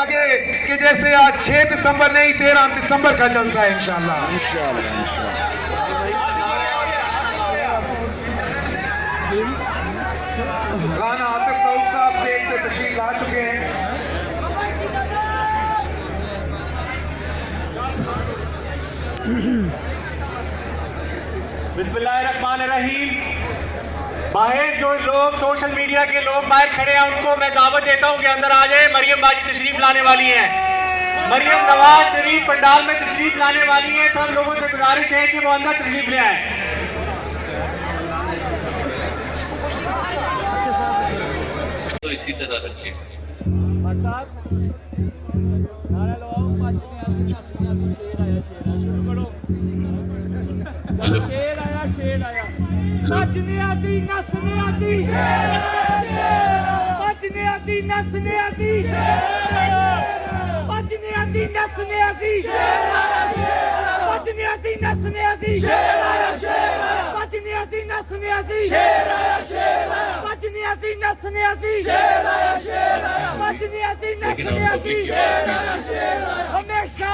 लगे कि जैसे आज 6 दिसंबर नहीं 13 दिसंबर का जलसा है इंशाल्लाह। राना आतिफ सऊद साहब स्टेज पे तशरीफ ला चुके हैं। बिस्मिल्लाहिर्रहमानिर्रहीम। बाहर जो लोग सोशल मीडिया के लोग बाहर खड़े हैं उनको मैं दावत देता हूं कि अंदर आ जाए। मरियम बाजी तशरीफ लाने वाली है। मरियम नवाज शरीफ पंडाल में तशरीफ लाने वाली है। सब लोगों से गुजारिश है कि वो अंदर तशरीफ ले आए। तो इसी तरह रखिए। शेर आया बचने आती नसने आती बचने आती नसने आती बचने आती नसने आती बचने आती नसने आती बचने आती नसने आती बचने आती नसने आती बचने आती नसने आती हमेशा